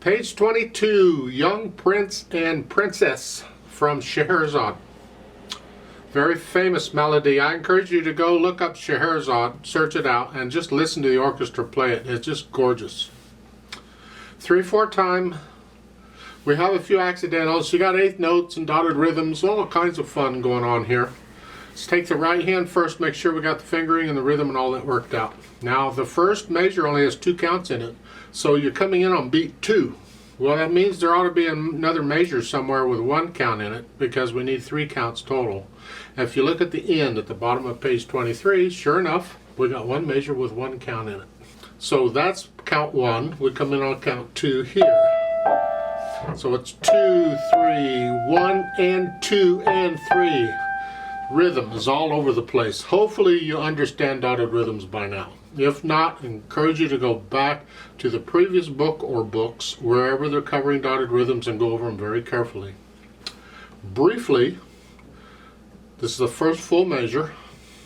Page 22, Young Prince and Princess from Scheherazade. Very famous melody. I encourage you to go look up Scheherazade, search it out, and just listen to the orchestra play it. It's just gorgeous. 3/4 time. We have a few accidentals. You got eighth notes and dotted rhythms, all kinds of fun going on here. Let's take the right hand first, make sure we got the fingering and the rhythm and all that worked out. Now the first measure only has 2 counts in it, so you're coming in on beat 2. Well, that means there ought to be another measure somewhere with 1 count in it, because we need 3 counts total. And if you look at the end at the bottom of page 23, sure enough, we got 1 measure with 1 count in it. So that's count 1. We come in on count 2 here. So it's 2, 3, 1 and 2 and 3. Rhythm is all over the place. Hopefully you understand dotted rhythms by now. If not, I encourage you to go back to the previous book or books, wherever they're covering dotted rhythms, and go over them very carefully. Briefly, this is the first full measure.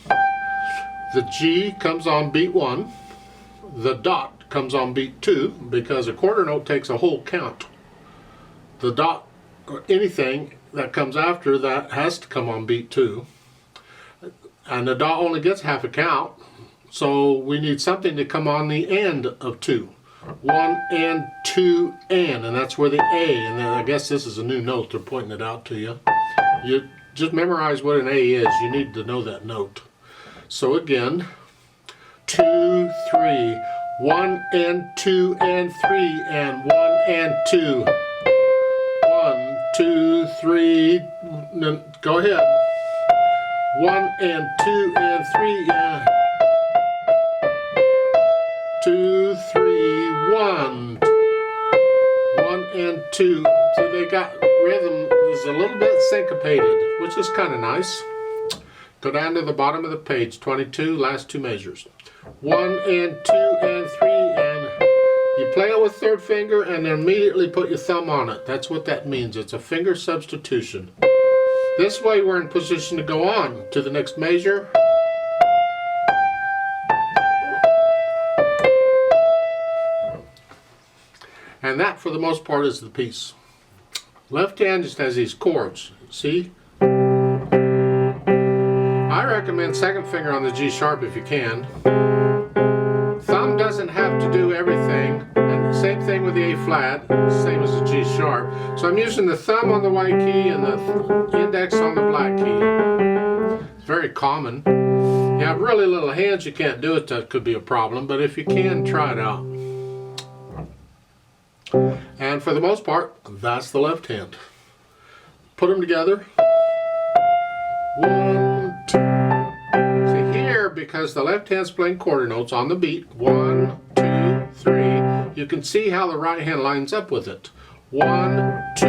The G comes on beat 1. The dot comes on beat 2, because a quarter note takes a whole count. The dot, or anything that comes after that, has to come on beat 2. And the dot only gets half a count, so we need something to come on the end of 2. 1 and 2 and that's where the A, and then I guess this is a new note, they're pointing it out to you. You just memorize what an A is, you need to know that note. So again, 2, 3, 1 and 2 and 3 and 1 and 2. 1, 2, 3, go ahead. 1 and 2 and 3, yeah. 2, 3, 1. 1 and 2. So they got rhythm is a little bit syncopated, which is kind of nice. Go down to the bottom of the page, 22, last 2 measures. 1 and 2 and 3, and you play it with 3rd finger and then immediately put your thumb on it. That's what that means. It's a finger substitution. This way we're in position to go on to the next measure. And that, for the most part, is the piece. Left hand just has these chords. See? I recommend 2nd finger on the G sharp if you can. Thumb doesn't have to do everything. And the same thing with the A flat, same as the G sharp. So I'm using the thumb on the white key and the index on the black key. It's very common. You have really little hands, you can't do it, that could be a problem. But if you can, try it out. And for the most part, that's the left hand. Put them together. 1, 2. See here, because the left hand's playing quarter notes on the beat. 1, 2, 3. You can see how the right hand lines up with it. 1, 2,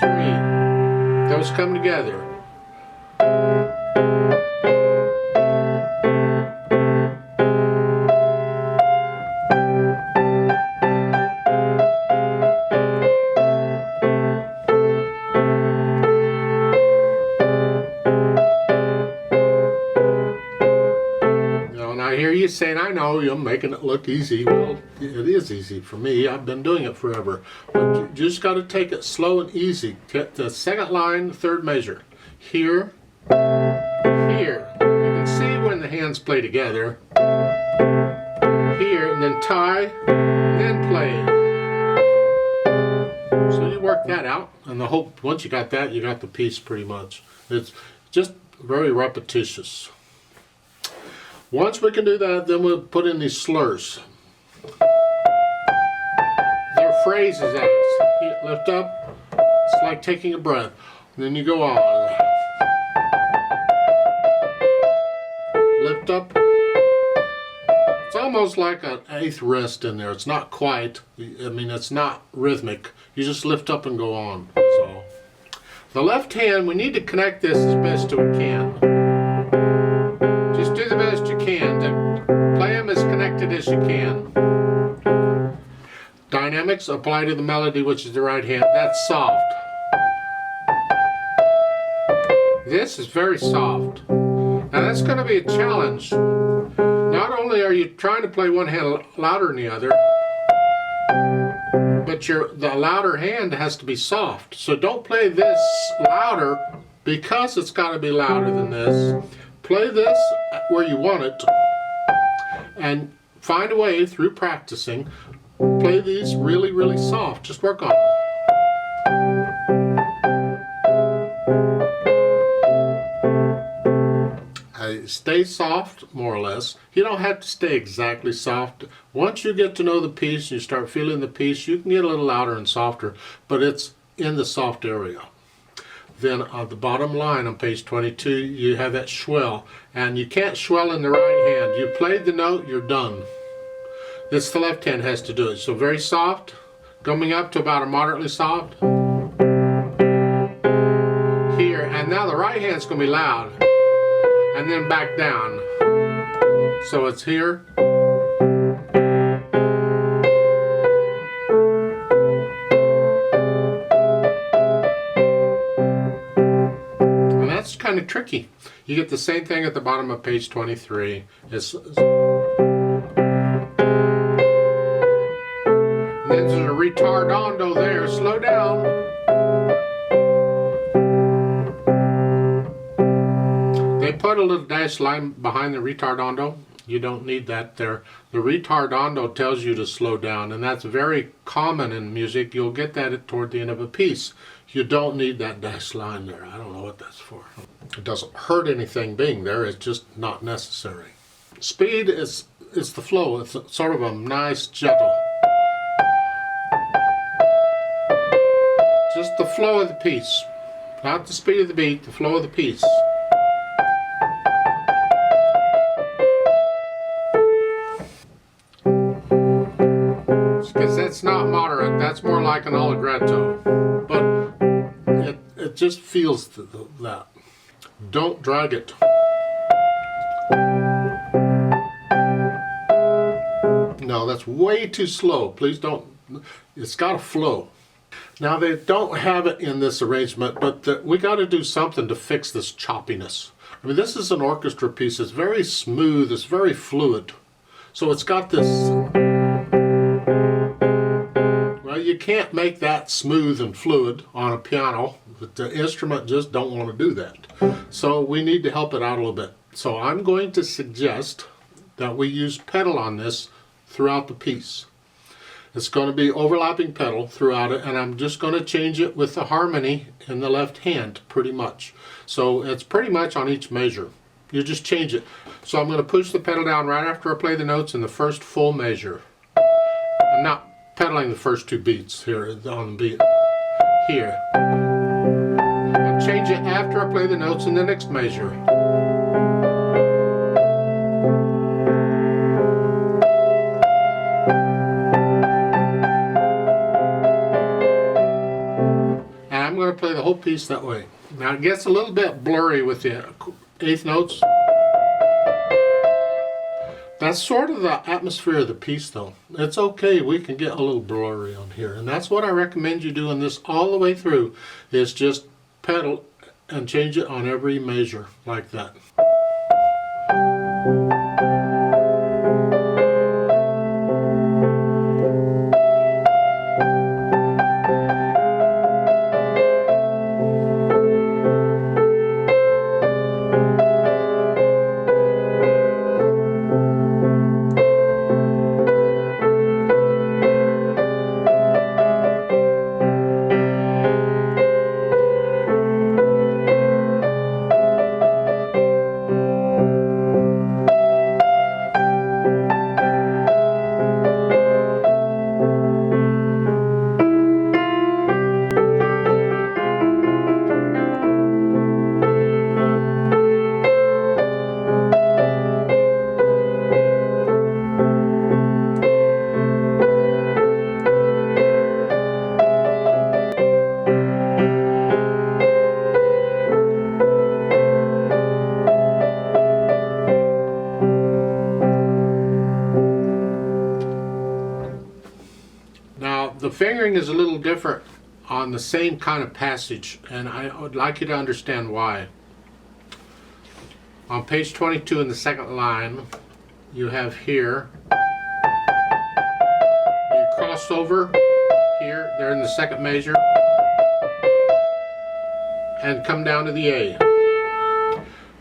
3. Those come together. I hear you saying, I know, you're making it look easy. Well, it is easy for me. I've been doing it forever. But you just got to take it slow and easy. Get the 2nd line, 3rd measure. Here, here. You can see when the hands play together. Here, and then tie, and then play. So you work that out, and the hope, once you got that, you got the piece pretty much. It's just very repetitious. Once we can do that, then we'll put in these slurs. They're phrases at us. Lift up, it's like taking a breath. And then you go on. Lift up. It's almost like an 8th rest in there. It's not quite, I mean, it's not rhythmic. You just lift up and go on, that's all. The left hand, we need to connect this as best we can. Just do the best you can to play them as connected as you can. Dynamics apply to the melody, which is the right hand. That's soft. This is very soft. Now that's going to be a challenge. Not only are you trying to play one hand louder than the other, but but the louder hand has to be soft. So don't play this louder because it's got to be louder than this. Play this where you want it and find a way through practicing. Play these really, really soft. Just work on it. Stay soft, more or less. You don't have to stay exactly soft. Once you get to know the piece, you start feeling the piece, you can get a little louder and softer, but it's in the soft area. Then on the bottom line on page 22, you have that swell, and you can't swell in the right hand. You played the note, you're done. It's the left hand has to do it. So very soft, coming up to about a moderately soft. Here, and now the right hand's going to be loud. And then back down. So it's here. And that's kind of tricky. You get the same thing at the bottom of page 23. And then there's a retardando there. Slow down. Put a little dash line behind the retardando. You don't need that there. The retardando tells you to slow down, and that's very common in music. You'll get that toward the end of a piece. You don't need that dash line there. I don't know what that's for. It doesn't hurt anything being there. It's just not necessary. Speed is the flow. It's sort of a nice gentle. Just the flow of the piece. Not the speed of the beat, the flow of the piece. Because that's not moderate, that's more like an allegretto. But it just feels that. Don't drag it. No, that's way too slow. Please don't. It's got to flow. Now they don't have it in this arrangement, but we got to do something to fix this choppiness. I mean, this is an orchestra piece. It's very smooth. It's very fluid. So it's got this. Well, you can't make that smooth and fluid on a piano. The instrument just don't want to do that. So we need to help it out a little bit. So I'm going to suggest that we use pedal on this throughout the piece. It's going to be overlapping pedal throughout it, and I'm just going to change it with the harmony in the left hand pretty much. So it's pretty much on each measure. You just change it. So I'm going to push the pedal down right after I play the notes in the first full measure. I'm not pedaling the first two beats here on the beat. Here. I'll change it after I play the notes in the next measure. And I'm going to play the whole piece that way. Now it gets a little bit blurry with the eighth notes. That's sort of the atmosphere of the piece though. It's okay, we can get a little blurry on here. And that's what I recommend you doing this all the way through, is just pedal and change it on every measure like that. The fingering is a little different on the same kind of passage, and I would like you to understand why. On page 22 in the second line, you have here, you cross over, here, they're in the second measure, and come down to the A.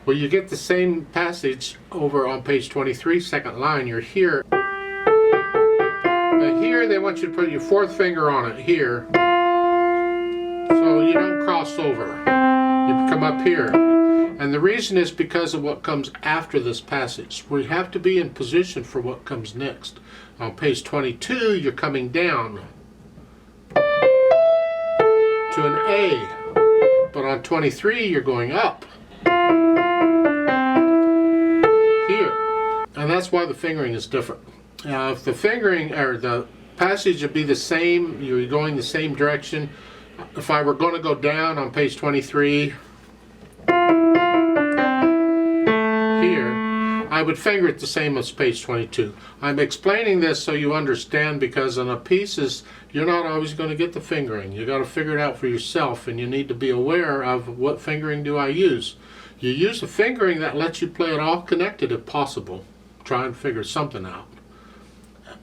Well, you get the same passage over on page 23, second line. You're here. But here they want you to put your fourth finger on it here, so you don't cross over. You come up here. And the reason is because of what comes after this passage. We have to be in position for what comes next. On page 22, you're coming down to an A. But on 23, you're going up here. And that's why the fingering is different. If the fingering or the passage would be the same, you're going the same direction. If I were going to go down on page 23 here, I would finger it the same as page 22. I'm explaining this so you understand, because in a pieces, you're not always going to get the fingering. You got to figure it out for yourself, and you need to be aware of what fingering do I use. You use a fingering that lets you play it all connected if possible. Try and figure something out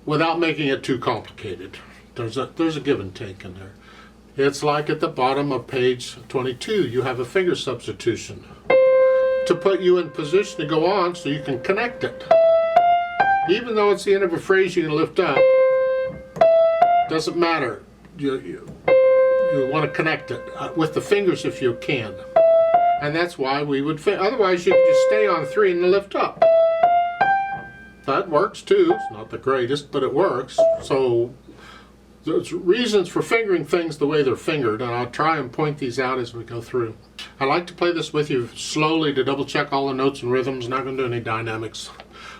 without making it too complicated. There's a give and take in there. It's like at the bottom of page 22, you have a finger substitution to put you in position to go on so you can connect it. Even though it's the end of a phrase you can lift up, doesn't matter. You want to connect it with the fingers if you can. And that's why we would otherwise you could just stay on 3 and lift up. That works too. It's not the greatest, but it works. So there's reasons for fingering things the way they're fingered, and I'll try and point these out as we go through. I like to play this with you slowly to double check all the notes and rhythms. Not going to do any dynamics.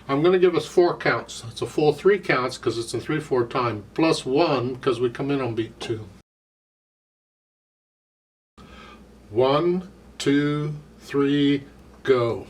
I'm going to give us 4 counts. It's a full 3 counts because it's in 3/4 time, plus 1 because we come in on beat 2. 1, 2, 3, go.